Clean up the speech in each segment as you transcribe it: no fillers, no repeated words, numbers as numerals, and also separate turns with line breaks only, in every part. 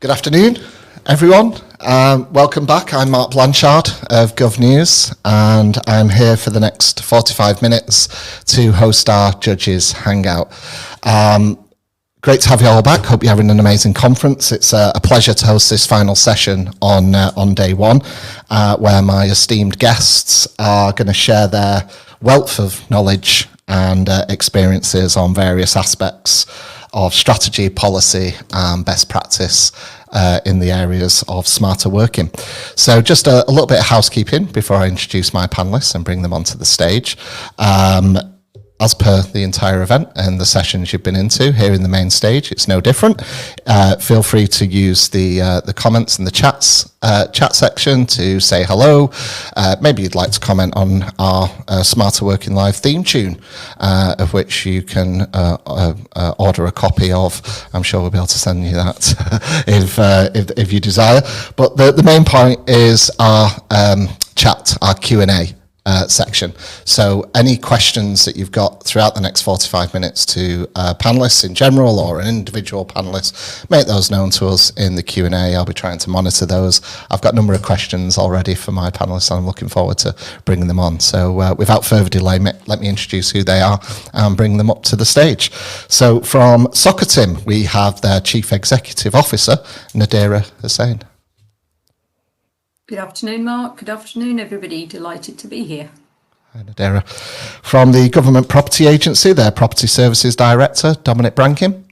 Good afternoon, everyone. Welcome back. I'm Mark Blanchard of GovNews, and I'm here for the next 45 minutes to host our Judges Hangout. Great to have you all back. Hope you're having an amazing conference. It's a pleasure to host this final session on day one, where my esteemed guests are going to share their wealth of knowledge and experiences on various aspects of strategy, policy, and best practice in the areas of smarter working. So just a little bit of housekeeping before I introduce my panelists and bring them onto the stage. As per the entire event and the sessions you've been into here in the main stage, it's no different. Feel free to use the comments and the chat section to say hello. Maybe you'd like to comment on our Smarter Working Live theme tune, of which you can order a copy of. I'm sure we'll be able to send you that if you desire. But the main point is our chat, our Q&A. Section. So any questions that you've got throughout the next 45 minutes to panelists in general or an individual panelist, make those known to us in the Q&A. I'll be trying to monitor those. I've got a number of questions already for my panelists and I'm looking forward to bringing them on. So without further delay, let me introduce who they are and bring them up to the stage. So from Socitm, we have their Chief Executive Officer, Nadira, Hussain.
Good afternoon, Mark. Good afternoon, everybody. Delighted to be here.
Hi, Nadira. From the Government Property Agency, their Property Services Director, Dominic Brankin.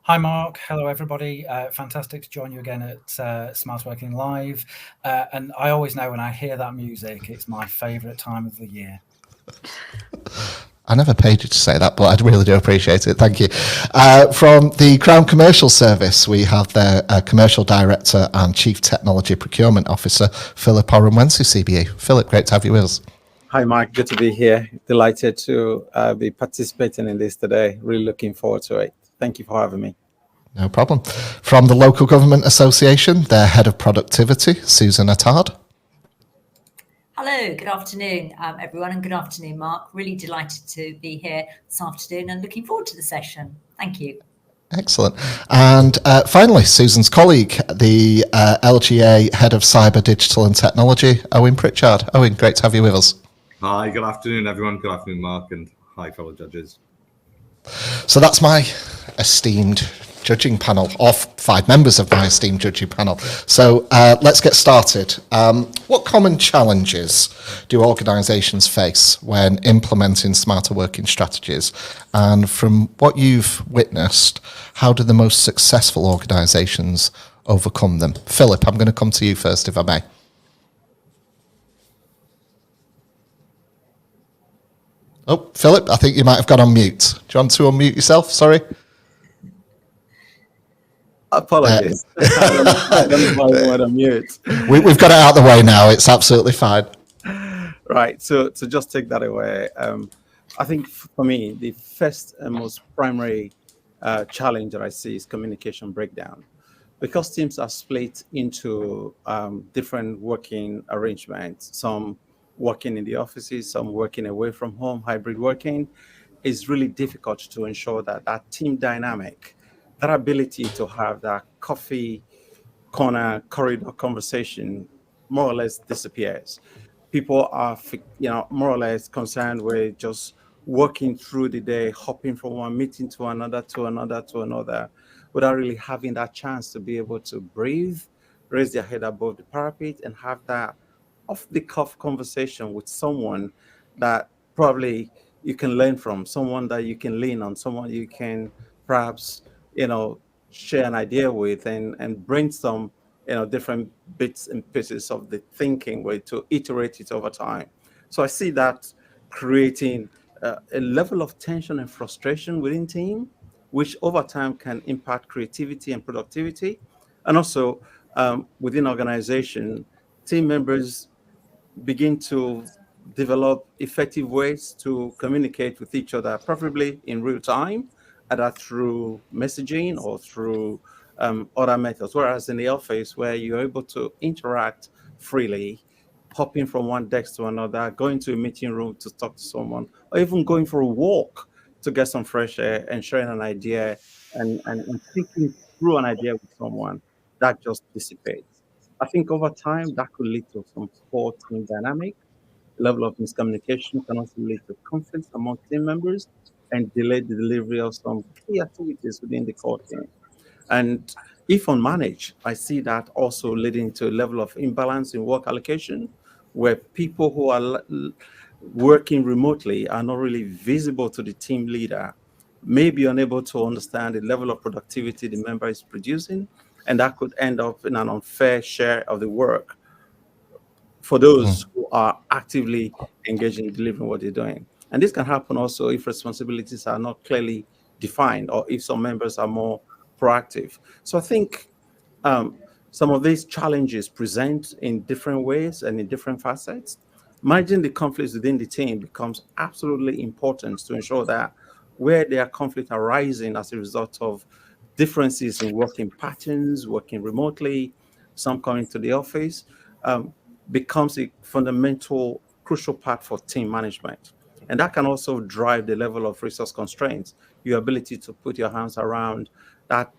Hi, Mark. Hello, everybody. Fantastic to join you again at Smart Working Live. And I always know when I hear that music, it's my favourite time of the year.
I never paid you to say that, but I really do appreciate it. Thank you. From the Crown Commercial Service, we have their Commercial Director and Chief Technology Procurement Officer, Philip Orumwense, CBE. Philip, great to have you with us.
Hi, Mark. Good to be here. Delighted to be participating in this today. Really looking forward to it. Thank you for having me.
No problem. From the Local Government Association, their Head of Productivity, Susan Attard.
Hello, good afternoon, everyone, and good afternoon, Mark. Really delighted to be here this afternoon and looking forward to the session. Thank you.
Excellent. And finally, Susan's colleague, the LGA Head of Cyber, Digital and Technology, Owen Pritchard. Owen, great to have you with us.
Hi, good afternoon, everyone. Good afternoon, Mark, and hi, fellow judges.
So that's my esteemed judging panel, or 5 members of my esteemed judging panel. So let's get started. What common challenges do organisations face when implementing smarter working strategies? And from what you've witnessed, how do the most successful organisations overcome them? Philip, I'm going to come to you first, if I may. Oh, Philip, I think you might have gone on mute. Do you want to unmute yourself? Sorry.
Apologies. I don't know why I want to mute.
We've got it out of the way now. It's absolutely fine.
Right. So just take that away. I think for me, the first and most primary challenge that I see is communication breakdown. Because teams are split into different working arrangements, some working in the offices, some working away from home, hybrid working, it's really difficult to ensure that that team dynamic, that ability to have that coffee corner corridor conversation more or less disappears. People are, more or less concerned with just working through the day, hopping from one meeting to another, without really having that chance to be able to breathe, raise their head above the parapet, and have that off-the-cuff conversation with someone that probably you can learn from, someone that you can lean on, someone you can perhaps share an idea with and brainstorm, different bits and pieces of the thinking way to iterate it over time. So I see that creating a level of tension and frustration within team, which over time can impact creativity and productivity. And also within organization, team members begin to develop effective ways to communicate with each other, preferably in real time, either through messaging or through other methods. Whereas in the office, where you're able to interact freely, hopping from one desk to another, going to a meeting room to talk to someone, or even going for a walk to get some fresh air and sharing an idea and thinking through an idea with someone, that just dissipates. I think over time that could lead to some poor team dynamic. Level of miscommunication can also lead to conflicts among team members and delay the delivery of some key activities within the core team. And if unmanaged, I see that also leading to a level of imbalance in work allocation, where people who are working remotely are not really visible to the team leader, may be unable to understand the level of productivity the member is producing, and that could end up in an unfair share of the work for those who are actively engaged in delivering what they're doing. And this can happen also if responsibilities are not clearly defined or if some members are more proactive. So I think some of these challenges present in different ways and in different facets. Managing the conflicts within the team becomes absolutely important to ensure that where there are conflicts arising as a result of differences in working patterns, working remotely, some coming to the office, becomes a fundamental, crucial part for team management. And that can also drive the level of resource constraints, your ability to put your hands around that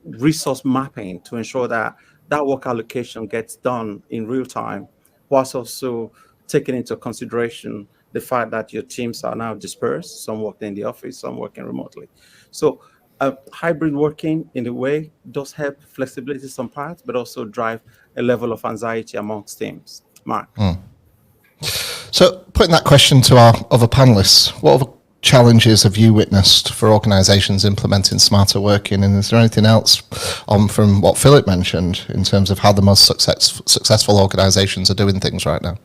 resource mapping to ensure that that work allocation gets done in real time, whilst also taking into consideration the fact that your teams are now dispersed, some work in the office, some working remotely. So hybrid working in a way does help flexibility some parts, but also drive a level of anxiety amongst teams. Mark.
So putting that question to our other panelists, what other challenges have you witnessed for organisations implementing smarter working? And is there anything else from what Philip mentioned in terms of how the most successful organisations are doing things right now?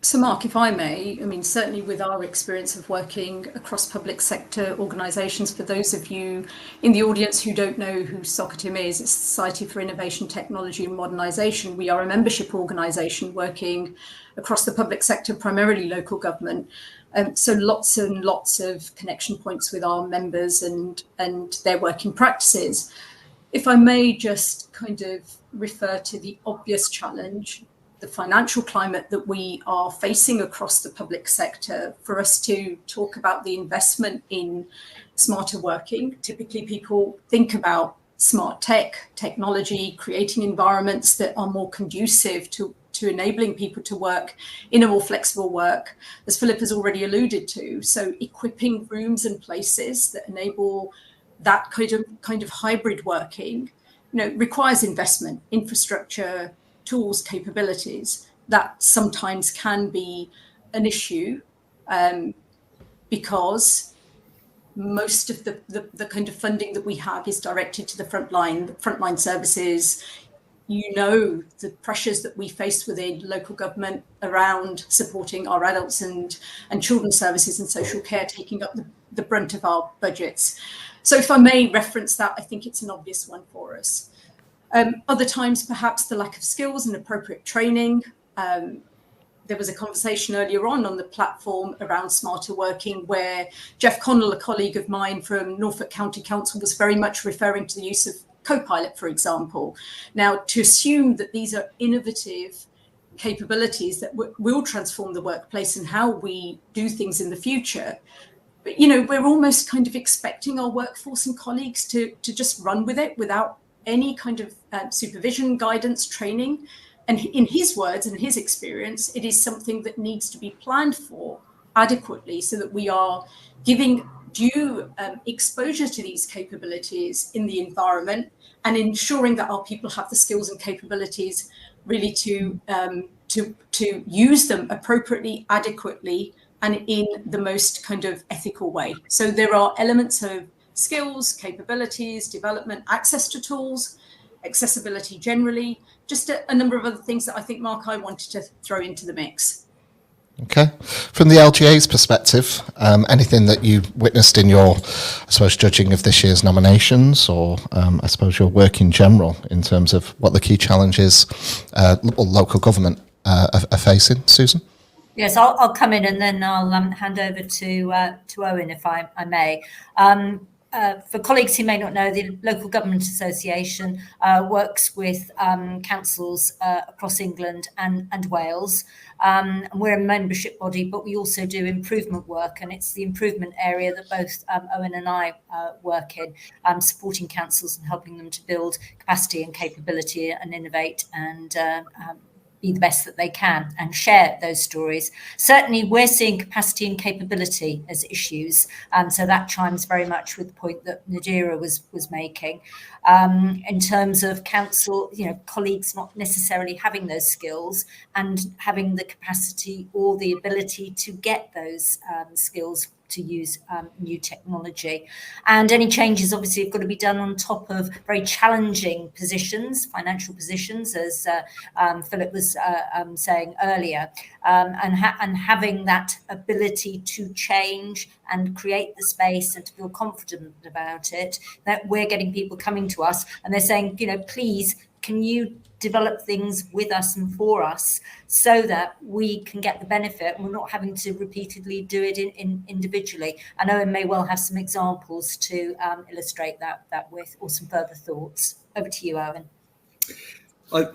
So Mark, if I may, I mean, certainly with our experience of working across public sector organisations, for those of you in the audience who don't know who Socitm is, it's Society for Innovation, Technology and Modernisation. We are a membership organisation working across the public sector, primarily local government. So lots and lots of connection points with our members and their working practices. If I may just kind of refer to the obvious challenge, the financial climate that we are facing across the public sector, for us to talk about the investment in smarter working. Typically, people think about smart technology, creating environments that are more conducive to enabling people to work in a more flexible work, as Philip has already alluded to. So equipping rooms and places that enable that kind of hybrid working, requires investment, infrastructure, tools, capabilities. That sometimes can be an issue because most of the kind of funding that we have is directed to the frontline services. The pressures that we face within local government around supporting our adults and children's services and social care, taking up the brunt of our budgets. So if I may reference that, I think it's an obvious one for us. Other times, perhaps the lack of skills and appropriate training. There was a conversation earlier on the platform around smarter working where Jeff Connell, a colleague of mine from Norfolk County Council, was very much referring to the use of Copilot, for example. Now, to assume that these are innovative capabilities that will transform the workplace and how we do things in the future, but we're almost kind of expecting our workforce and colleagues to just run with it without any kind of supervision, guidance, training. And in his words and his experience, it is something that needs to be planned for adequately so that we are giving due exposure to these capabilities in the environment and ensuring that our people have the skills and capabilities really to use them appropriately, adequately, and in the most kind of ethical way. So there are elements of skills, capabilities, development, access to tools, accessibility generally, just a number of other things that I think, Mark, I wanted to throw into the mix.
Okay. From the LGA's perspective, anything that you witnessed in your, I suppose, judging of this year's nominations, or I suppose your work in general in terms of what the key challenges local government are facing? Susan?
Yes, I'll come in and then I'll hand over to Owen, if I may. for colleagues who may not know, the Local Government Association works with councils across England and Wales. And we're a membership body, but we also do improvement work, and it's the improvement area that both Owen and I work in, supporting councils and helping them to build capacity and capability and innovate and be the best that they can and share those stories. Certainly, we're seeing capacity and capability as issues. So that chimes very much with the point that Nadira was making in terms of council, colleagues not necessarily having those skills and having the capacity or the ability to get those skills to use new technology. And any changes obviously have got to be done on top of very challenging positions, financial positions, as Philip was saying earlier, and having that ability to change and create the space and to feel confident about it, that we're getting people coming to us and they're saying, please, can you develop things with us and for us so that we can get the benefit and we're not having to repeatedly do it in individually. And Owen may well have some examples to illustrate that with, or some further thoughts. Over to you, Owen.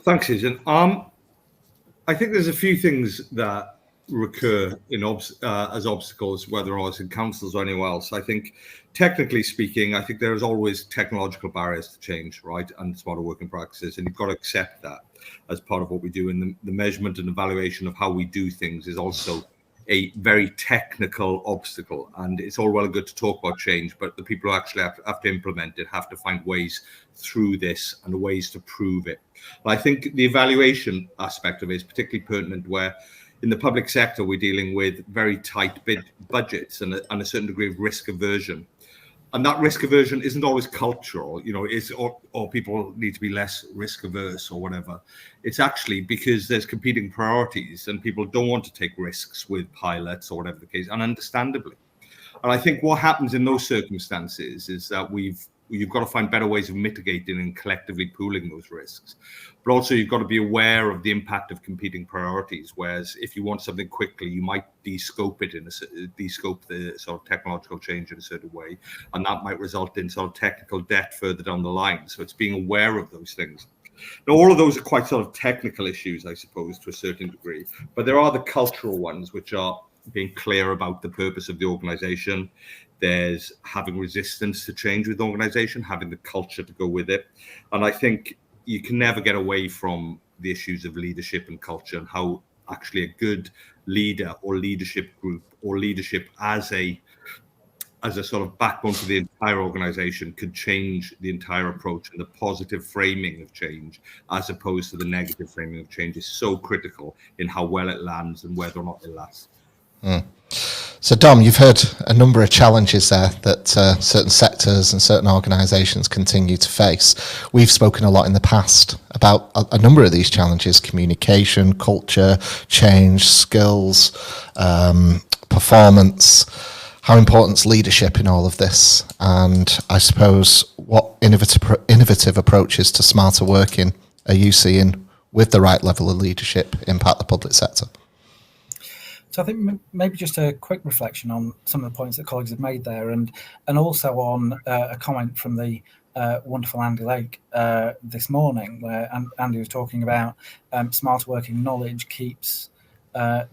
Thanks, Susan. I think there's a few things that recur as obstacles, whether or not in councils or anywhere else. I think, technically speaking, I think there's always technological barriers to change, right, and smarter working practices, and you've got to accept that as part of what we do. And the measurement and evaluation of how we do things is also a very technical obstacle. And it's all well and good to talk about change, but the people who actually have to implement it have to find ways through this and ways to prove it. But I think the evaluation aspect of it is particularly pertinent, where in the public sector, we're dealing with very tight budgets and a certain degree of risk aversion. And that risk aversion isn't always cultural, or people need to be less risk averse or whatever. It's actually because there's competing priorities and people don't want to take risks with pilots or whatever the case, and understandably. And I think what happens in those circumstances is that you've got to find better ways of mitigating and collectively pooling those risks. But also you've got to be aware of the impact of competing priorities. Whereas if you want something quickly, you might de-scope the sort of technological change in a certain way. And that might result in sort of technical debt further down the line. So it's being aware of those things. Now, all of those are quite sort of technical issues, I suppose, to a certain degree. But there are the cultural ones, which are being clear about the purpose of the organization. There's having resistance to change with the organization, having the culture to go with it. And I think you can never get away from the issues of leadership and culture, and how actually a good leader or leadership group or leadership as a sort of backbone for the entire organization could change the entire approach. And the positive framing of change, as opposed to the negative framing of change, is so critical in how well it lands and whether or not it lasts.
So, Dom, you've heard a number of challenges there that certain sectors and certain organisations continue to face. We've spoken a lot in the past about a number of these challenges: communication, culture, change, skills, performance. How important is leadership in all of this? And I suppose what innovative approaches to smarter working are you seeing with the right level of leadership impact the public sector?
So I think maybe just a quick reflection on some of the points that colleagues have made there, and also on a comment from the wonderful Andy Lake this morning, where Andy was talking about smarter working knowledge keeps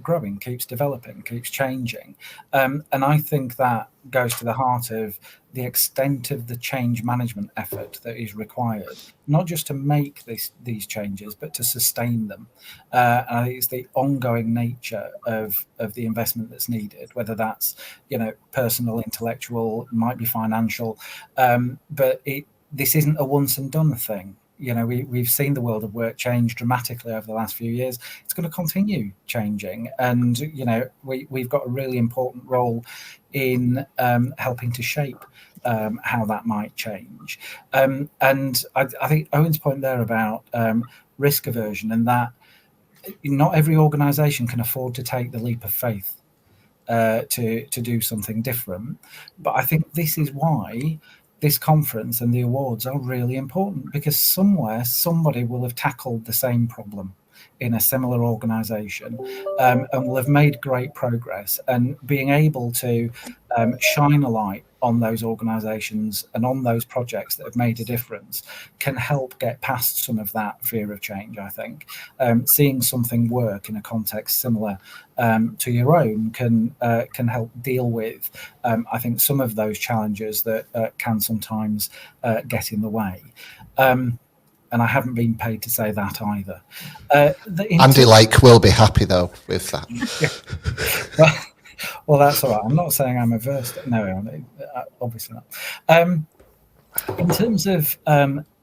growing, keeps developing, keeps changing. And I think that goes to the heart of the extent of the change management effort that is required, not just to make these changes, but to sustain them. And I think it's the ongoing nature of the investment that's needed, whether that's personal, intellectual, might be financial, but this isn't a once and done thing. We've seen the world of work change dramatically over the last few years. It's going to continue changing, and we've got a really important role in helping to shape how that might change. And I think Owen's point there about risk aversion, and that not every organisation can afford to take the leap of faith to do something different. But I think this is why this conference and the awards are really important, because somewhere somebody will have tackled the same problem. in a similar organisation, and will have made great progress. And being able to shine a light on those organisations and on those projects that have made a difference can help get past some of that fear of change, I think. Seeing something work in a context similar to your own can help deal with, I think, some of those challenges that can sometimes get in the way. And I haven't been paid to say that either.
Andy Lake will be happy, though, with that.
Well, that's all right. I'm not saying I'm averse to, no, obviously not. In terms of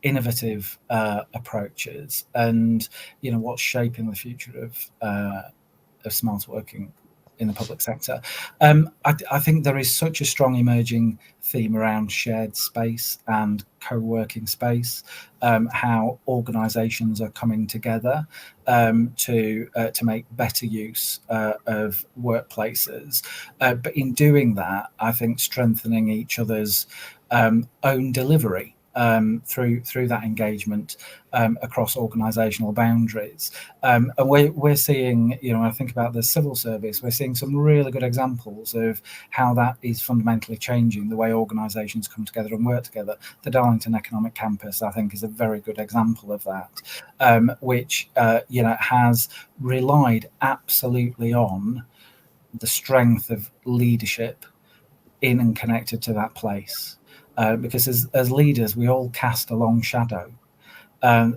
innovative approaches and, what's shaping the future of smart working in the public sector, I think there is such a strong emerging theme around shared space and co-working space, how organisations are coming together to make better use of workplaces, but in doing that, I think strengthening each other's own delivery through that engagement across organisational boundaries. And we're seeing, I think about the civil service, we're seeing some really good examples of how that is fundamentally changing the way organisations come together and work together. The Darlington Economic Campus, I think, is a very good example of that, which, has relied absolutely on the strength of leadership in and connected to that place. Because as leaders, we all cast a long shadow.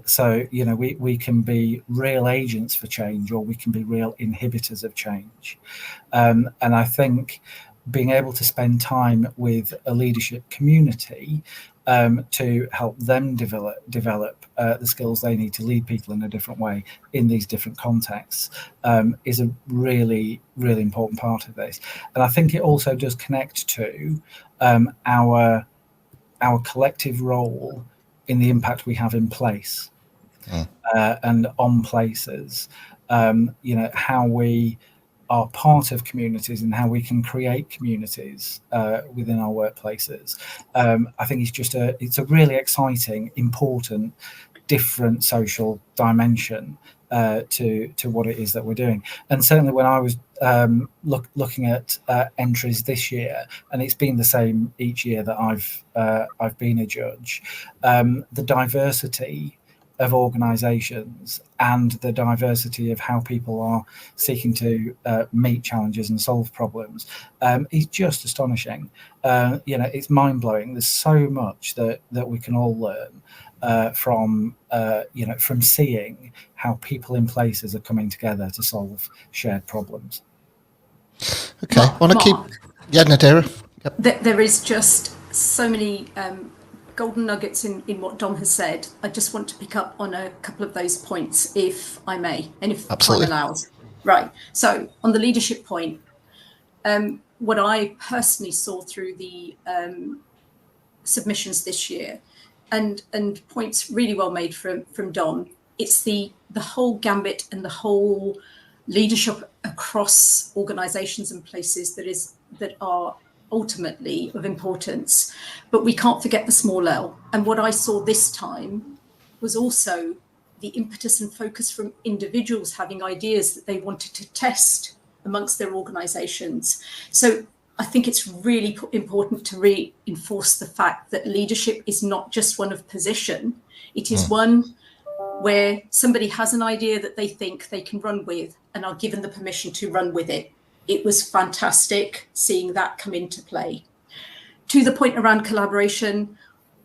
So, we can be real agents for change, or we can be real inhibitors of change. And I think being able to spend time with a leadership community to help them develop the skills they need to lead people in a different way in these different contexts is a really, really important part of this. And I think it also does connect to our collective role in the impact we have in place and on places, how we are part of communities and how we can create communities within our workplaces. I think it's a really exciting, important, different social dimension to what it is that we're doing. And certainly when I was looking at entries this year, and it's been the same each year that I've been a judge, the diversity of organisations and the diversity of how people are seeking to meet challenges and solve problems is just astonishing. It's mind-blowing. There's so much that we can all learn from seeing how people in places are coming together to solve shared problems.
Okay, I want to keep... Yeah, Nadira. Yep.
There is just so many golden nuggets in what Dom has said. I just want to pick up on a couple of those points, if I may, and if
Absolutely.
time allows. Right. So on the leadership point, what I personally saw through the submissions this year, and points really well made from Dom, it's the whole gambit and the whole leadership across organisations and places that are ultimately of importance, but we can't forget the small L. And what I saw this time was also the impetus and focus from individuals having ideas that they wanted to test amongst their organisations. So I think it's really important to reinforce the fact that leadership is not just one of position. It is one where somebody has an idea that they think they can run with and are given the permission to run with it. It was fantastic seeing that come into play. To the point around collaboration,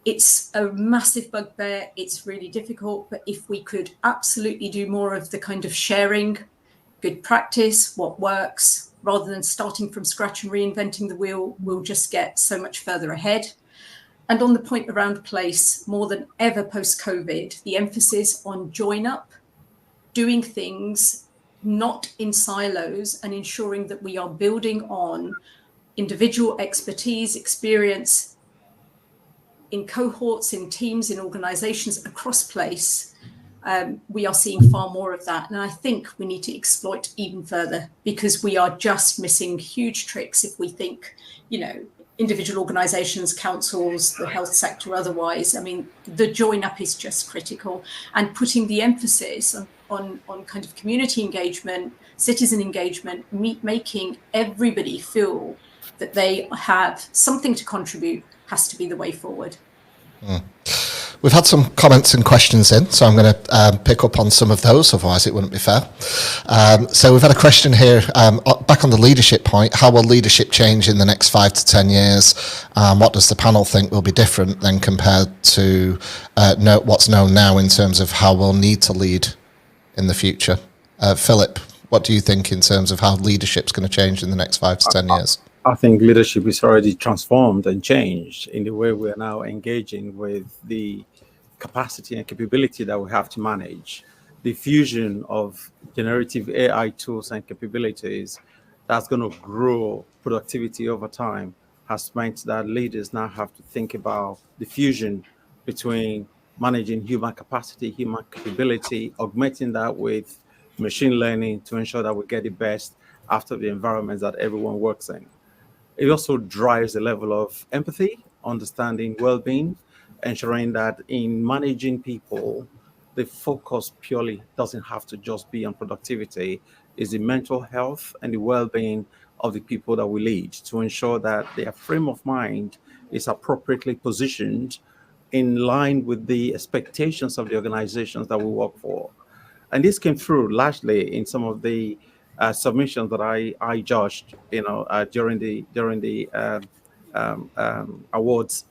it's a massive bugbear. It's really difficult, but if we could absolutely do more of the kind of sharing, good practice, what works, rather than starting from scratch and reinventing the wheel, we'll just get so much further ahead. And on the point around place, more than ever post-COVID, the emphasis on join up, doing things not in silos, and ensuring that we are building on individual expertise, experience in cohorts, in teams, in organizations across place. We are seeing far more of that. And I think we need to exploit even further, because we are just missing huge tricks if we think, individual organizations, councils, the health sector, otherwise. I mean, the join up is just critical, and putting the emphasis on kind of community engagement, citizen engagement, making everybody feel that they have something to contribute has to be the way forward.
We've had some comments and questions in, so I'm going to pick up on some of those, otherwise it wouldn't be fair. So we've had a question here, back on the leadership point. How will leadership change in the next 5 to 10 years? What does the panel think will be different than compared to what's known now in terms of how we'll need to lead in the future? Philip, what do you think in terms of how leadership's going to change in the next 5 to 10 years?
I think leadership is already transformed and changed in the way we are now engaging with the capacity and capability that we have to manage. The fusion of generative AI tools and capabilities that's going to grow productivity over time has meant that leaders now have to think about the fusion between managing human capacity, human capability, augmenting that with machine learning to ensure that we get the best out of the environments that everyone works in. It also drives a level of empathy, understanding well-being, ensuring that in managing people, the focus purely doesn't have to just be on productivity, is the mental health and the well-being of the people that we lead, to ensure that their frame of mind is appropriately positioned in line with the expectations of the organizations that we work for. And this came through largely in some of the submissions that I judged, during the awards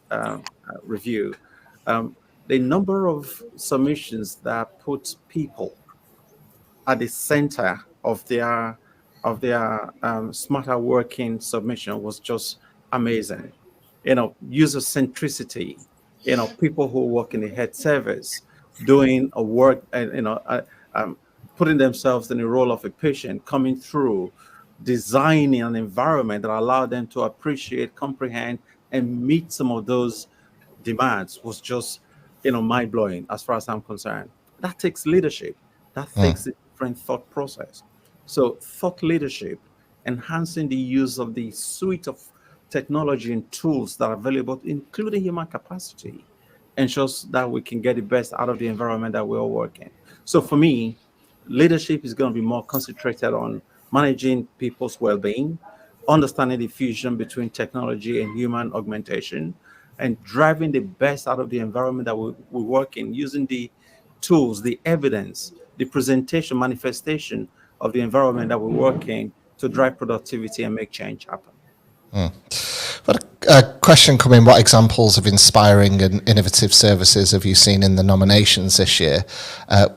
review. The number of submissions that put people at the center of their smarter working submission was just amazing. User centricity. People who work in the health service doing a work, putting themselves in the role of a patient, coming through, designing an environment that allowed them to appreciate, comprehend, and meet some of those demands was just, mind-blowing as far as I'm concerned. That takes leadership. That takes a different thought process. So thought leadership, enhancing the use of the suite of technology and tools that are available, including human capacity, ensures that we can get the best out of the environment that we all work in. So for me, leadership is going to be more concentrated on managing people's well-being, understanding the fusion between technology and human augmentation, and driving the best out of the environment that we work in, using the tools, the evidence, the presentation, manifestation of the environment that we work in to drive productivity and make change happen.
But a question coming, what examples of inspiring and innovative services have you seen in the nominations this year?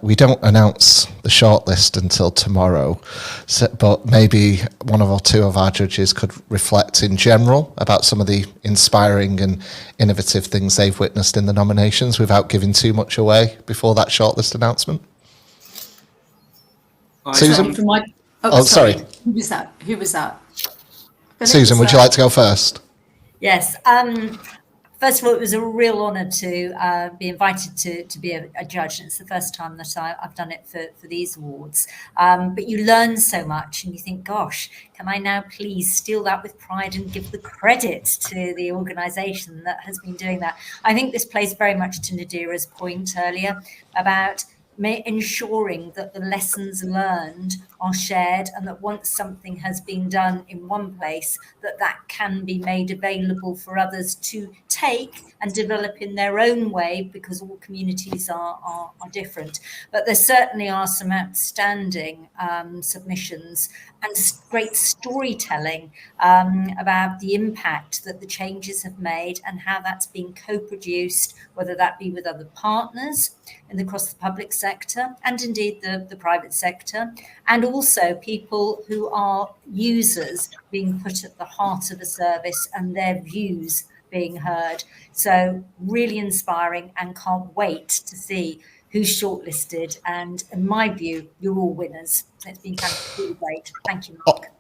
We don't announce the shortlist until tomorrow, but maybe one or two of our judges could reflect in general about some of the inspiring and innovative things they've witnessed in the nominations without giving too much away before that shortlist announcement. Susan? Sorry.
Who was that?
Susan, would you like to go first?
Yes. First of all, it was a real honour to be invited to be a judge. And it's the first time that I've done it for these awards. But you learn so much and you think, gosh, can I now please steal that with pride and give the credit to the organisation that has been doing that? I think this plays very much to Nadira's point earlier about ensuring that the lessons learned are shared, and that once something has been done in one place, that can be made available for others to take and develop in their own way, because all communities are different. But there certainly are some outstanding submissions and great storytelling about the impact that the changes have made and how that's been co-produced, whether that be with other partners across the public sector and indeed the private sector, and also people who are users being put at the heart of a service and their views being heard. So really inspiring, and can't wait to see who's shortlisted. And in my view, you're all winners. It's been really great. Thank you, Mark.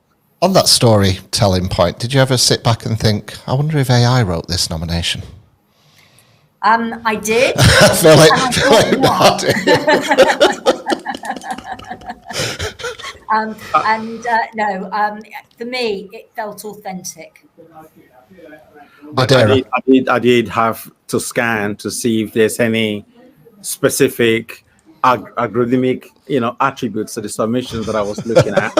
On that storytelling point, did you ever sit back and think, I wonder if AI wrote this nomination?
I did. For me, it felt authentic.
I did have to scan to see if there's any specific algorithmic, attributes to the submissions that I was looking at.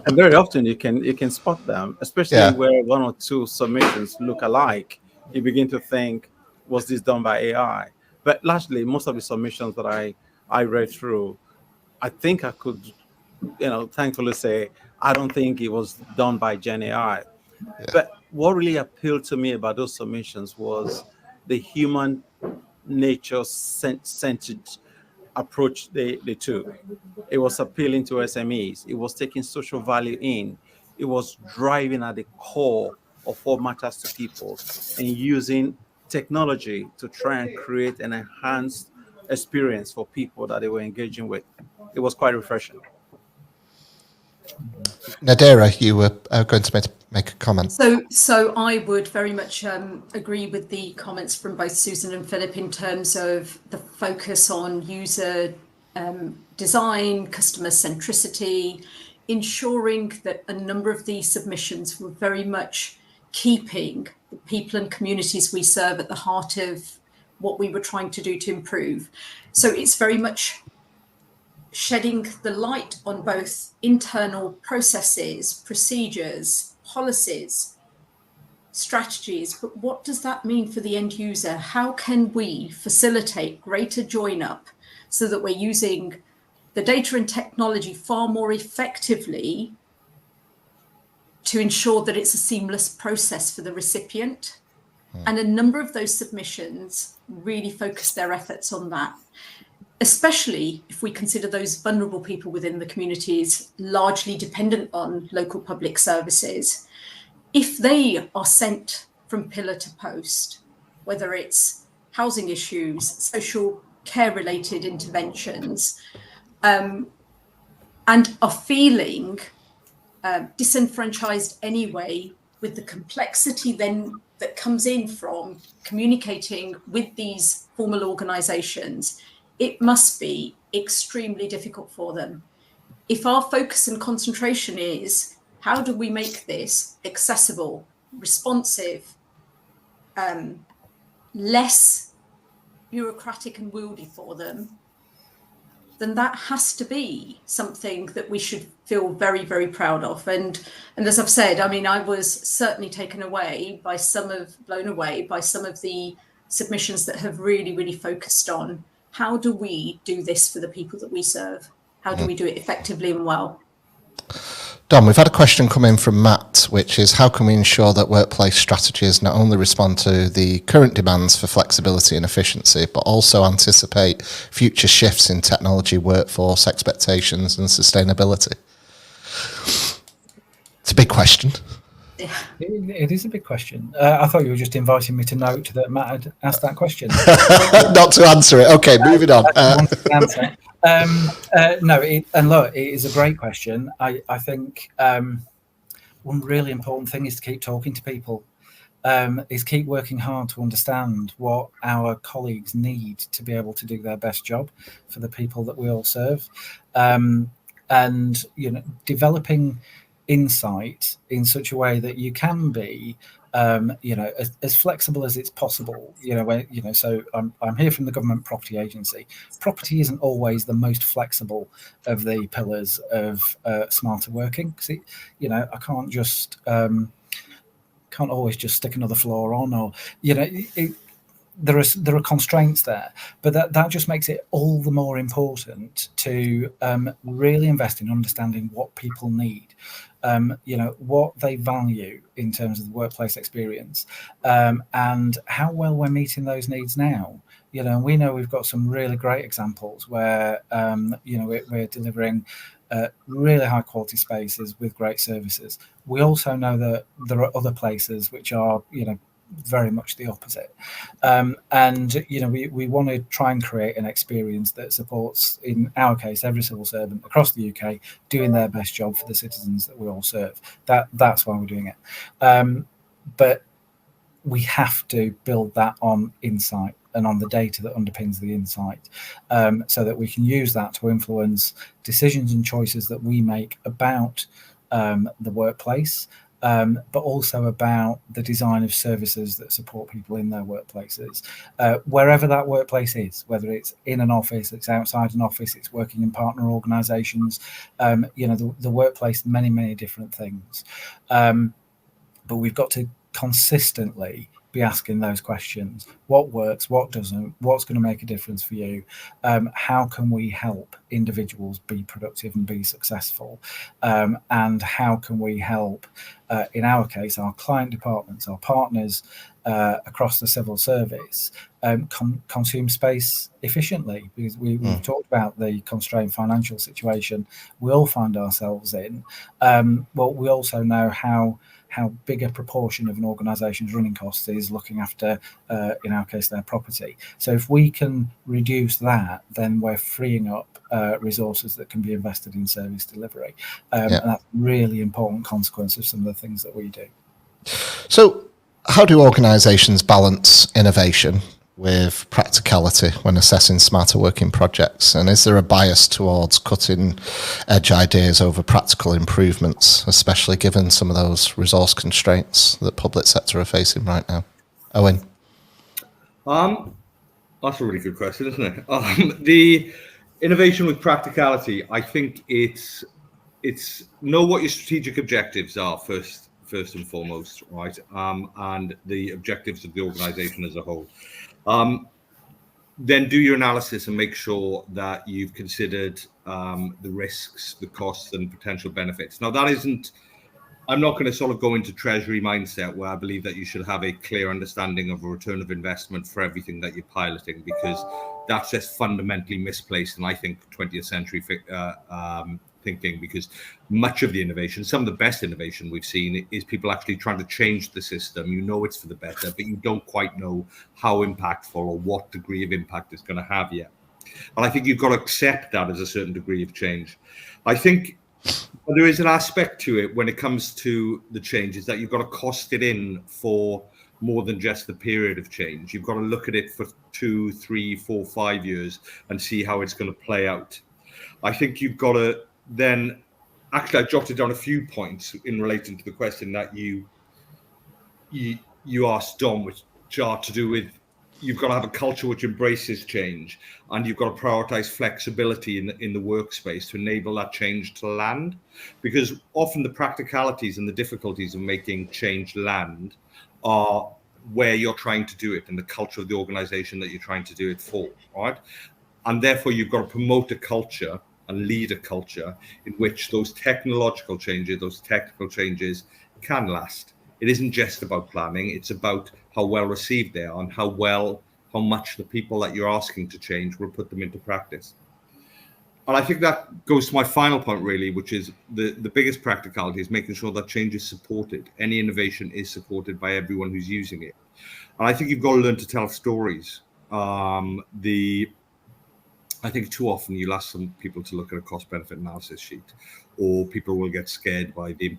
And very often you can spot them, especially where one or two submissions look alike. You begin to think, was this done by AI? But largely, most of the submissions that I read through, I think I could, thankfully say, I don't think it was done by Gen AI. Yeah. But what really appealed to me about those submissions was the human nature centered approach they took. It was appealing to SMEs. It was taking social value in. It was driving at the core of what matters to people and using technology to try and create an enhanced experience for people that they were engaging with. It was quite refreshing.
Nadira, you were going to make a comment.
So I would very much agree with the comments from both Susan and Philip in terms of the focus on user design, customer centricity, ensuring that a number of these submissions were very much keeping the people and communities we serve at the heart of what we were trying to do to improve. So it's very much shedding the light on both internal processes, procedures, policies, strategies, but what does that mean for the end user? How can we facilitate greater join up so that we're using the data and technology far more effectively to ensure that it's a seamless process for the recipient? And a number of those submissions really focus their efforts on that, especially if we consider those vulnerable people within the communities largely dependent on local public services. If they are sent from pillar to post, whether it's housing issues, social care related interventions, and are feeling disenfranchised anyway with the complexity then that comes in from communicating with these formal organisations, it must be extremely difficult for them. If our focus and concentration is how do we make this accessible, responsive, less bureaucratic and wieldy for them, then that has to be something that we should feel very, very proud of. And as I've said, I mean, I was certainly blown away by some of the submissions that have really, really focused on how do we do this for the people that we serve? How do we do it effectively and well?
Dom, we've had a question come in from Matt, which is how can we ensure that workplace strategies not only respond to the current demands for flexibility and efficiency, but also anticipate future shifts in technology, workforce expectations and sustainability? It's a big question.
Yeah.
It is a big question. I thought you were just inviting me to note that Matt had asked that question.
Not to answer it. Okay, moving on.
No, it is a great question. I think one really important thing is to keep talking to people, is keep working hard to understand what our colleagues need to be able to do their best job for the people that we all serve, and developing insight in such a way that you can be as flexible as it's possible. So I'm here from the Government Property Agency. Property isn't always the most flexible of the pillars of smarter working, because I can't just can't always just stick another floor on, or there are constraints there, but that just makes it all the more important to really invest in understanding what people need, what they value in terms of the workplace experience, and how well we're meeting those needs now. We know we've got some really great examples where we're delivering really high quality spaces with great services. We also know that there are other places which are very much the opposite, we want to try and create an experience that supports, in our case, every civil servant across the UK doing their best job for the citizens that we all serve. That's why we're doing it, but we have to build that on insight and on the data that underpins the insight, so that we can use that to influence decisions and choices that we make about the workplace, but also about the design of services that support people in their workplaces, wherever that workplace is, whether it's in an office, it's outside an office, it's working in partner organisations, the workplace, many different things. But we've got to consistently be asking those questions. What works, what doesn't, what's going to make a difference for you? How can we help individuals be productive and be successful? And how can we help, in our case, our client departments, our partners across the civil service, consume space efficiently? Because we've talked about the constrained financial situation we all find ourselves in. Well, we also know how big a proportion of an organisation's running costs is looking after, in our case, their property. So if we can reduce that, then we're freeing up resources that can be invested in service delivery. And that's a really important consequence of some of the things that we do.
So how do organisations balance innovation with practicality when assessing smarter working projects? And is there a bias towards cutting edge ideas over practical improvements, especially given some of those resource constraints that public sector are facing right now? Owen?
That's a really good question, isn't it? The innovation with practicality, I think it's know what your strategic objectives are first and foremost, right? And the objectives of the organisation as a whole. Then do your analysis and make sure that you've considered the risks, the costs, and potential benefits. Now, I'm not going to sort of go into treasury mindset where I believe that you should have a clear understanding of a return of investment for everything that you're piloting, because that's just fundamentally misplaced, and I think 20th century thinking, because much of the innovation, some of the best innovation we've seen, is people actually trying to change the system. You know it's for the better, but you don't quite know how impactful or what degree of impact it's going to have yet. And I think you've got to accept that as a certain degree of change. I think there is an aspect to it when it comes to the changes that you've got to cost it in for more than just the period of change. You've got to look at it for 2, 3, 4, 5 years and see how it's going to play out. I think you've got to then, actually, I jotted down a few points in relation to the question that you asked Dom, which are to do with, you've got to have a culture which embraces change, and you've got to prioritize flexibility in the workspace to enable that change to land, because often the practicalities and the difficulties of making change land are where you're trying to do it and the culture of the organization that you're trying to do it for, right? And therefore you've got to promote a culture and lead a culture in which those technological changes, those technical changes can last. It isn't just about planning, it's about how well received they are and how much the people that you're asking to change will put them into practice. And I think that goes to my final point, really, which is the biggest practicality is making sure that change is supported. Any innovation is supported by everyone who's using it. And I think you've got to learn to tell stories. I think too often you'll ask some people to look at a cost-benefit analysis sheet, or people will get scared by the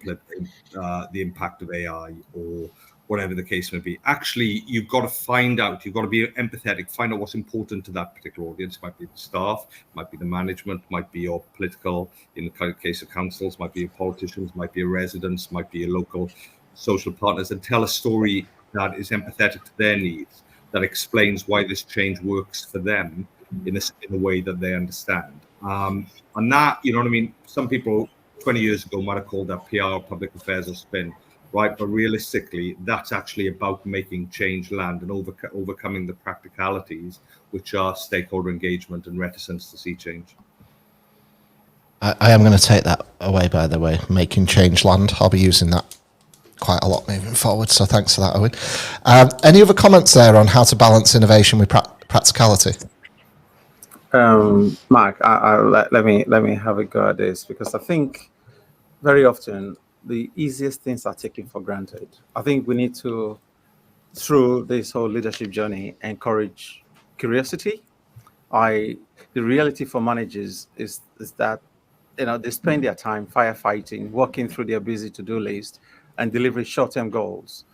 impact of AI or whatever the case may be. Actually, you've got to find out, you've got to be empathetic, find out what's important to that particular audience. It might be the staff, might be the management, might be your political, in the case of councils, might be your politicians, might be your residents, might be your local social partners, and tell a story that is empathetic to their needs, that explains why this change works for them in a way that they understand. And that, you know what I mean? Some people 20 years ago might have called that PR, public affairs, or spin, right? But realistically, that's actually about making change land and overcoming the practicalities, which are stakeholder engagement and reticence to see change.
I am going to take that away, by the way, making change land. I'll be using that quite a lot moving forward, so thanks for that, Owen. Any other comments there on how to balance innovation with practicality?
Mark, let me have a go at this, because I think very often the easiest things are taken for granted. I think we need to, through this whole leadership journey, encourage curiosity. The reality for managers is that, you know, they spend their time firefighting, working through their busy to-do list, and delivering short-term goals.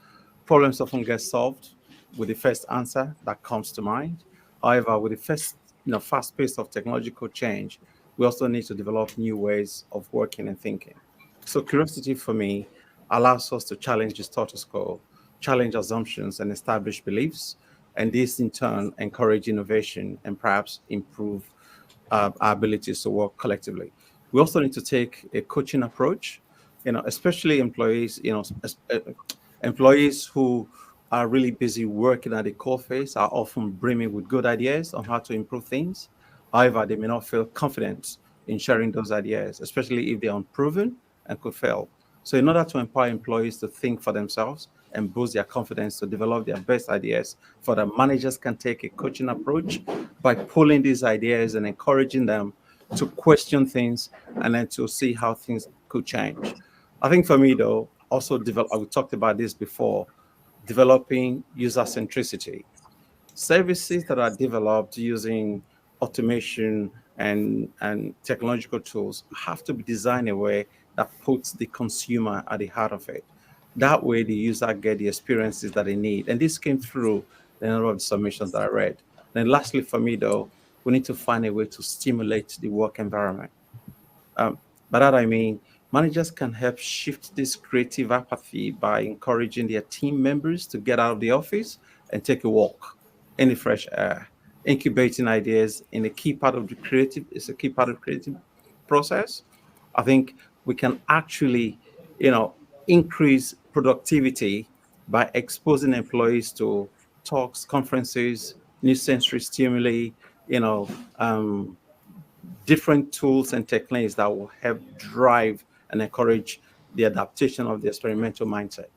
Problems often get solved with the first answer that comes to mind. However, with the first fast pace of technological change, we also need to develop new ways of working and thinking. So curiosity for me allows us to challenge the status quo, challenge assumptions, and establish beliefs. And this, in turn, encourage innovation and perhaps improve our abilities to work collectively. We also need to take a coaching approach, especially employees, employees who are really busy working at the core phase are often brimming with good ideas on how to improve things. However, they may not feel confident in sharing those ideas, especially if they're unproven and could fail. So in order to empower employees to think for themselves and boost their confidence to develop their best ideas, further managers can take a coaching approach by pulling these ideas and encouraging them to question things and then to see how things could change. I think for me, though, also we talked about this before, developing user centricity. Services that are developed using automation and technological tools have to be designed in a way that puts the consumer at the heart of it. That way, the user get the experiences that they need. And this came through a number of the submissions that I read. And lastly, for me, though, we need to find a way to stimulate the work environment. By that, I mean, managers can help shift this creative apathy by encouraging their team members to get out of the office and take a walk in the fresh air. Incubating ideas is a key part of the creative process. I think we can actually, increase productivity by exposing employees to talks, conferences, new sensory stimuli, different tools and techniques that will help drive and encourage the adaptation of the experimental mindset.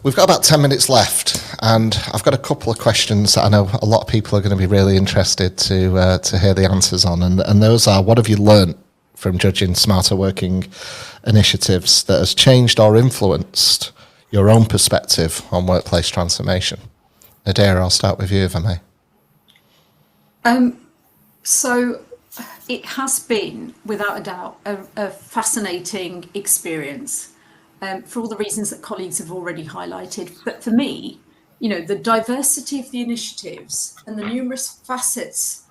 We've got about 10 minutes left, and I've got a couple of questions that I know a lot of people are going to be really interested to hear the answers on, and those are, what have you learned from judging smarter working initiatives that has changed or influenced your own perspective on workplace transformation? Nadira, I'll start with you if I may.
So it has been, without a doubt, a fascinating experience for all the reasons that colleagues have already highlighted. But for me, the diversity of the initiatives and the numerous facets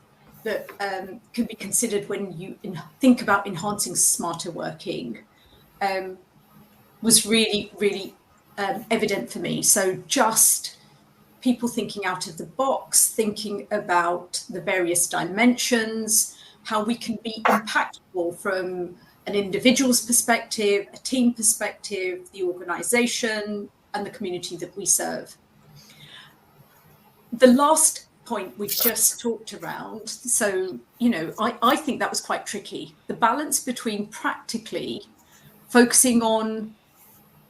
that can be considered when you think about enhancing smarter working was really, really evident for me. So just people thinking out of the box, thinking about the various dimensions, how we can be impactful from an individual's perspective, a team perspective, the organization, and the community that we serve. The last point we've just talked around, so, I think that was quite tricky. The balance between practically focusing on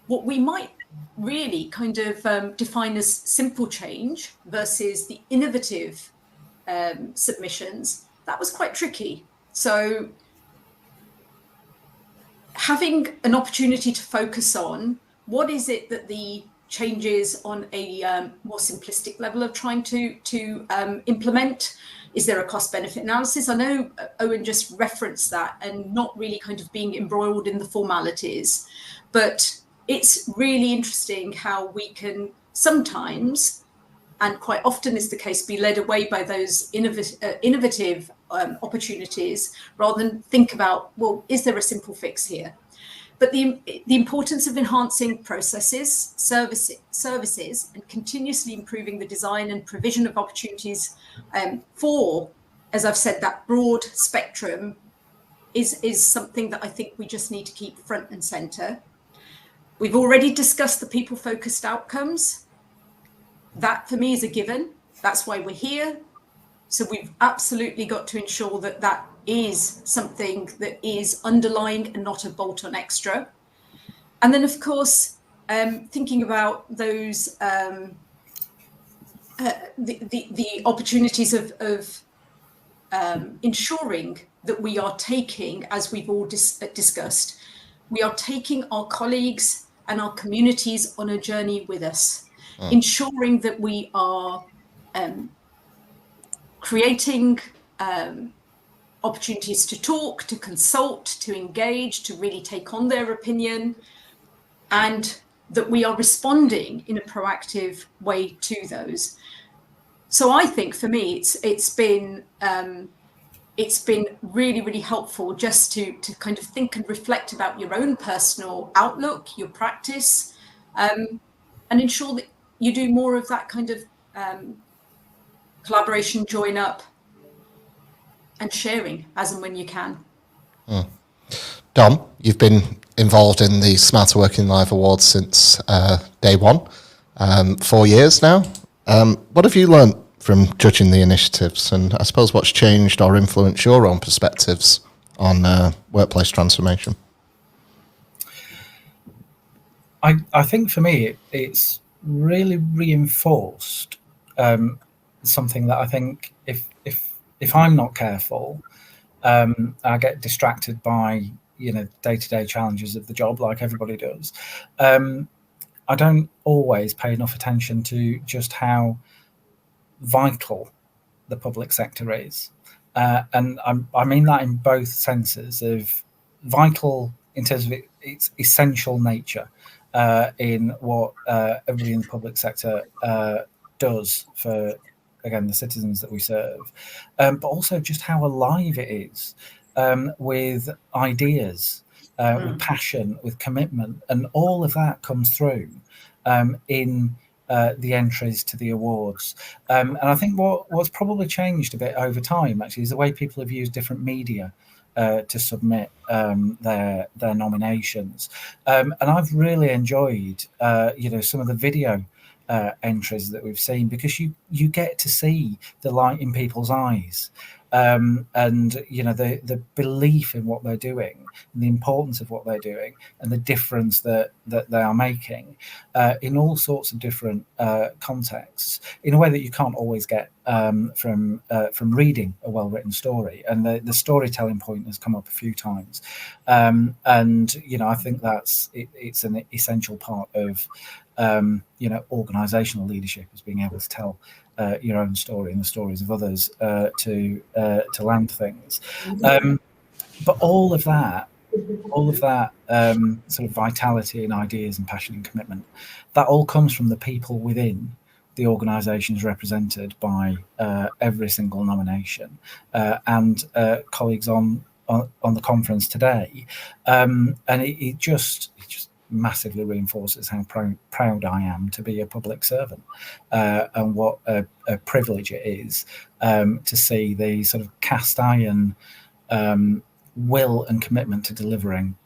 what we might really kind of define as simple change versus the innovative submissions, that was quite tricky. So having an opportunity to focus on what is it that the changes on a more simplistic level of trying to implement. Is there a cost benefit analysis? I know Owen just referenced that, and not really kind of being embroiled in the formalities, but it's really interesting how we can sometimes, and quite often is the case, be led away by those innovative opportunities rather than think about, well, is there a simple fix here? But the importance of enhancing processes, services, and continuously improving the design and provision of opportunities for, as I've said, that broad spectrum is something that I think we just need to keep front and center. We've already discussed the people-focused outcomes. That for me is a given. That's why we're here. So we've absolutely got to ensure that that is something that is underlying and not a bolt-on extra. And then, of course, thinking about those the opportunities of ensuring that we are taking, as we've all discussed, we are taking our colleagues and our communities on a journey with us, ensuring that we are creating opportunities to talk, to consult, to engage, to really take on their opinion, and that we are responding in a proactive way to those. So I think for me, it's been it's been really, really helpful just to kind of think and reflect about your own personal outlook, your practice, and ensure that you do more of that kind of collaboration, join up, and sharing as and when you can.
Dom, you've been involved in the Smarter Working Live Awards since day one, 4 years now. What have you learnt from judging the initiatives, and I suppose what's changed or influenced your own perspectives on workplace transformation?
I think for me, it's really reinforced something that I think if I'm not careful, I get distracted by day-to-day challenges of the job, like everybody does. I don't always pay enough attention to just how vital the public sector is, and I mean that in both senses of vital in terms of its essential nature in what everybody in the public sector does for, again, the citizens that we serve, but also just how alive it is with ideas, with passion, with commitment, and all of that comes through in the entries to the awards. And I think what's probably changed a bit over time, actually, is the way people have used different media to submit their nominations. And I've really enjoyed, some of the video entries that we've seen, because you get to see the light in people's eyes, and the belief in what they're doing, and the importance of what they're doing, and the difference that they are making in all sorts of different contexts, in a way that you can't always get from reading a well-written story. And the storytelling point has come up a few times, and I think it's an essential part of organizational leadership, is being able to tell your own story and the stories of others to land things. But all of that sort of vitality and ideas and passion and commitment, that all comes from the people within the organisations represented by every single nomination, and colleagues on the conference today, and it just massively reinforces how proud I am to be a public servant, and what a privilege it is to see the sort of cast iron will and commitment to delivering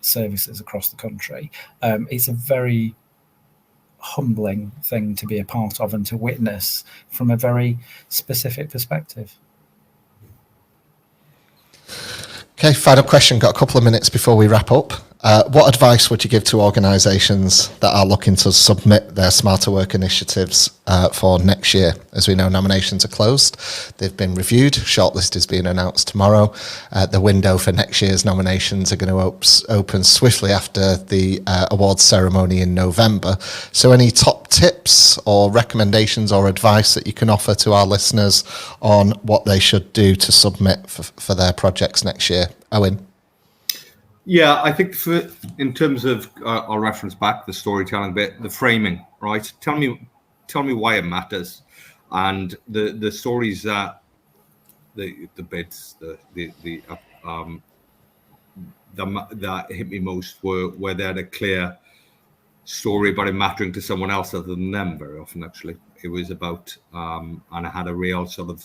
services across the country. It's a very humbling thing to be a part of and to witness from a very specific perspective.
Okay, final question. Got a couple of minutes before we wrap up. What advice would you give to organisations that are looking to submit their Smarter Work initiatives for next year? As we know, nominations are closed. They've been reviewed. Shortlist is being announced tomorrow. The window for next year's nominations are going to open swiftly after the awards ceremony in November. So any top tips or recommendations or advice that you can offer to our listeners on what they should do to submit for their projects next year? Owen?
Yeah, I think in terms of, I'll reference back the storytelling bit, the framing, right? Tell me why it matters, and the stories that the bits that hit me most were they had a clear story about it mattering to someone else other than them. Very often, actually, it was about and I had a real sort of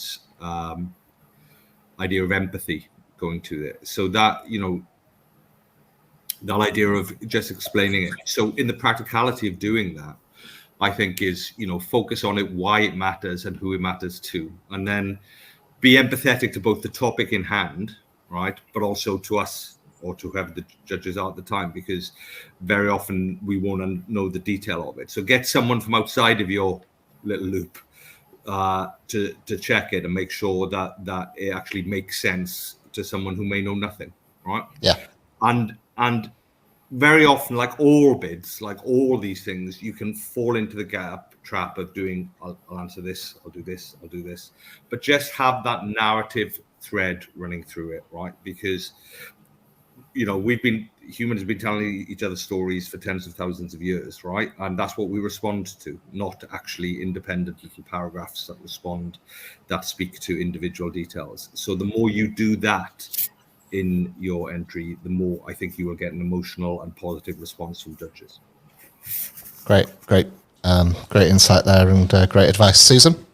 idea of empathy going to it. So that that idea of just explaining it. So in the practicality of doing that, I think is, focus on it, why it matters and who it matters to, and then be empathetic to both the topic in hand, right, but also to us or to whoever the judges are at the time, because very often we won't know the detail of it. So get someone from outside of your little loop to check it and make sure that it actually makes sense to someone who may know nothing, right?
Yeah.
And very often, like all bids, like all these things, you can fall into the trap of doing, I'll answer this, I'll do this, I'll do this. But just have that narrative thread running through it, right? Because humans have been telling each other stories for tens of thousands of years, right? And that's what we respond to, not actually independent little paragraphs that speak to individual details. So the more you do that in your entry, the more I think you will get an emotional and positive response from judges.
Great insight there, and great advice. Susan?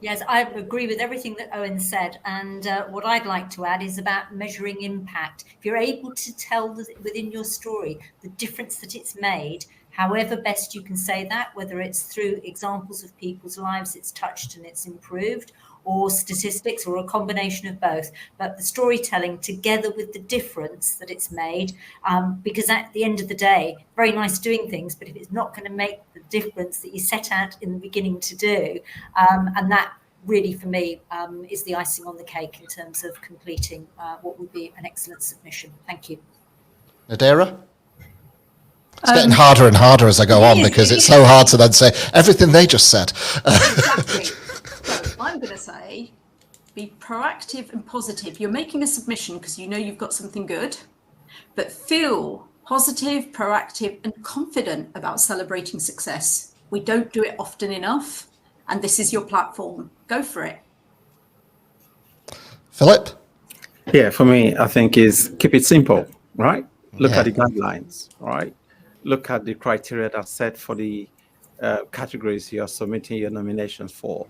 Yes, I agree with everything that Owen said. And what I'd like to add is about measuring impact. If you're able to tell within your story the difference that it's made, however best you can say that, whether it's through examples of people's lives it's touched and it's improved, or statistics, or a combination of both, but the storytelling together with the difference that it's made, because at the end of the day, very nice doing things, but if it's not going to make the difference that you set out in the beginning to do, and that really for me is the icing on the cake in terms of completing what would be an excellent submission. Thank you.
Nadira? It's getting harder and harder as I go on, because it's so hard to then say everything they just said.
Exactly. So I'm going to say, be proactive and positive. You're making a submission because you know you've got something good, but feel positive, proactive, and confident about celebrating success. We don't do it often enough, and this is your platform. Go for it.
Philip?
Yeah, for me, I think is keep it simple, right? Look at the guidelines, right? Look at the criteria that's set for the categories you're submitting your nominations for,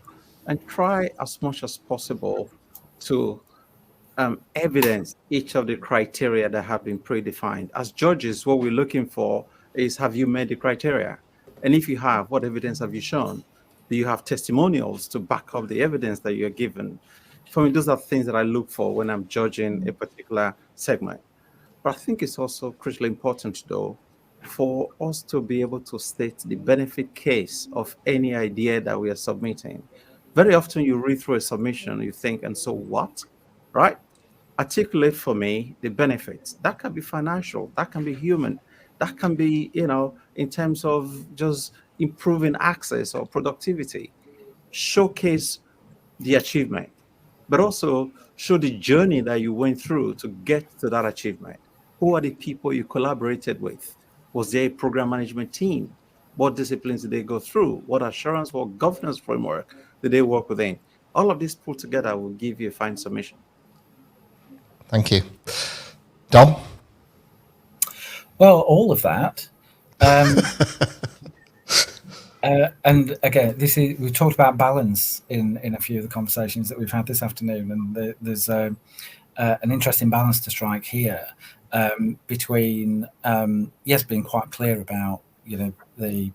and try as much as possible to evidence each of the criteria that have been predefined. As judges, what we're looking for is, have you met the criteria? And if you have, what evidence have you shown? Do you have testimonials to back up the evidence that you're given? For me, those are things that I look for when I'm judging a particular segment. But I think it's also critically important, though, for us to be able to state the benefit case of any idea that we are submitting. Very often you read through a submission, you think, and so what, right? Articulate for me the benefits. That can be financial, that can be human, that can be, in terms of just improving access or productivity. Showcase the achievement, but also show the journey that you went through to get to that achievement. Who are the people you collaborated with? Was there a program management team? What disciplines did they go through? What assurance or governance framework did they work within? All of this put together will give you a fine submission.
Thank you. Dom?
Well, all of that. And again, we've talked about balance in a few of the conversations that we've had this afternoon, and there's an interesting balance to strike here between being quite clear about the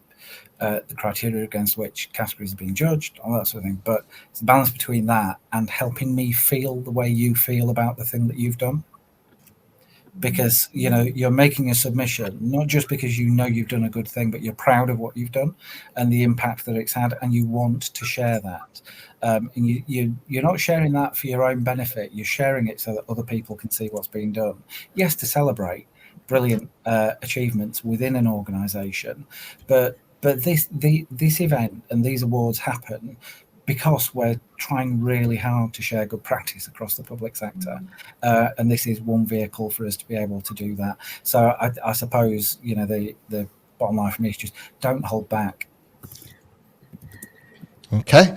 criteria against which categories are being judged, all that sort of thing, but it's a balance between that and helping me feel the way you feel about the thing that you've done. Because you're making a submission not just because you've done a good thing, but you're proud of what you've done and the impact that it's had, and you want to share that. And you're not sharing that for your own benefit. You're sharing it so that other people can see what's being done. Yes, to celebrate brilliant achievements within an organisation, but this event and these awards happen because we're trying really hard to share good practice across the public sector, and this is one vehicle for us to be able to do that. So I suppose the bottom line for me is just don't hold back.
Okay,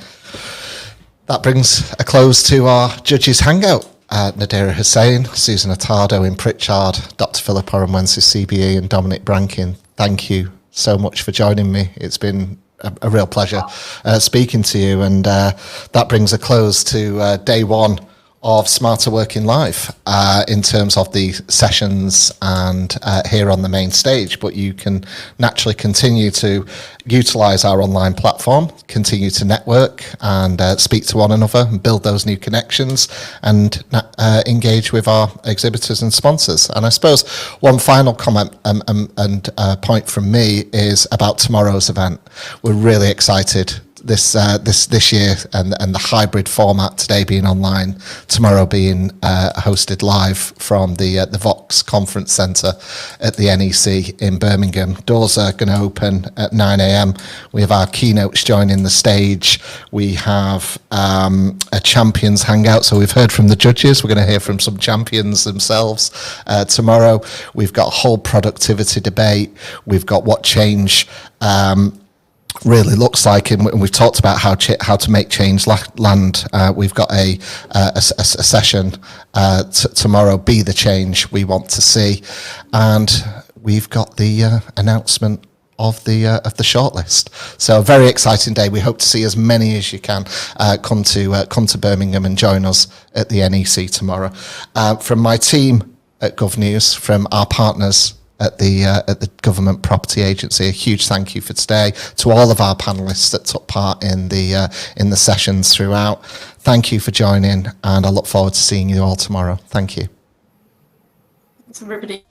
that brings a close to our judges' hangout. Nadira Hussain, Susan Attardo in Pritchard, Dr. Philip Orumwense, CBE, and Dominic Brankin. Thank you so much for joining me. It's been a real pleasure speaking to you, and that brings a close to day one of Smarter Working Live in terms of the sessions and here on the main stage. But you can naturally continue to utilise our online platform, continue to network and speak to one another and build those new connections and engage with our exhibitors and sponsors. And I suppose one final comment and point from me is about tomorrow's event. We're really excited this year, and the hybrid format, today being online, tomorrow being hosted live from the Vox Conference Centre at the NEC in Birmingham. Doors are going to open at 9 a.m. We have our keynotes joining the stage. We have a champions hangout. So we've heard from the judges. We're going to hear from some champions themselves tomorrow. We've got a whole productivity debate. We've got what change really looks like, and we've talked about how to make change land. We've got a session tomorrow, Be the Change We Want to See, and we've got the announcement of the shortlist. So a very exciting day. We hope to see as many as you can come to Birmingham and join us at the NEC tomorrow. From my team at GovNews, from our partners at the Government Property Agency, a huge thank you for today to all of our panellists that took part in the sessions throughout. Thank you for joining, and I look forward to seeing you all tomorrow. Thank you.
Thanks, everybody.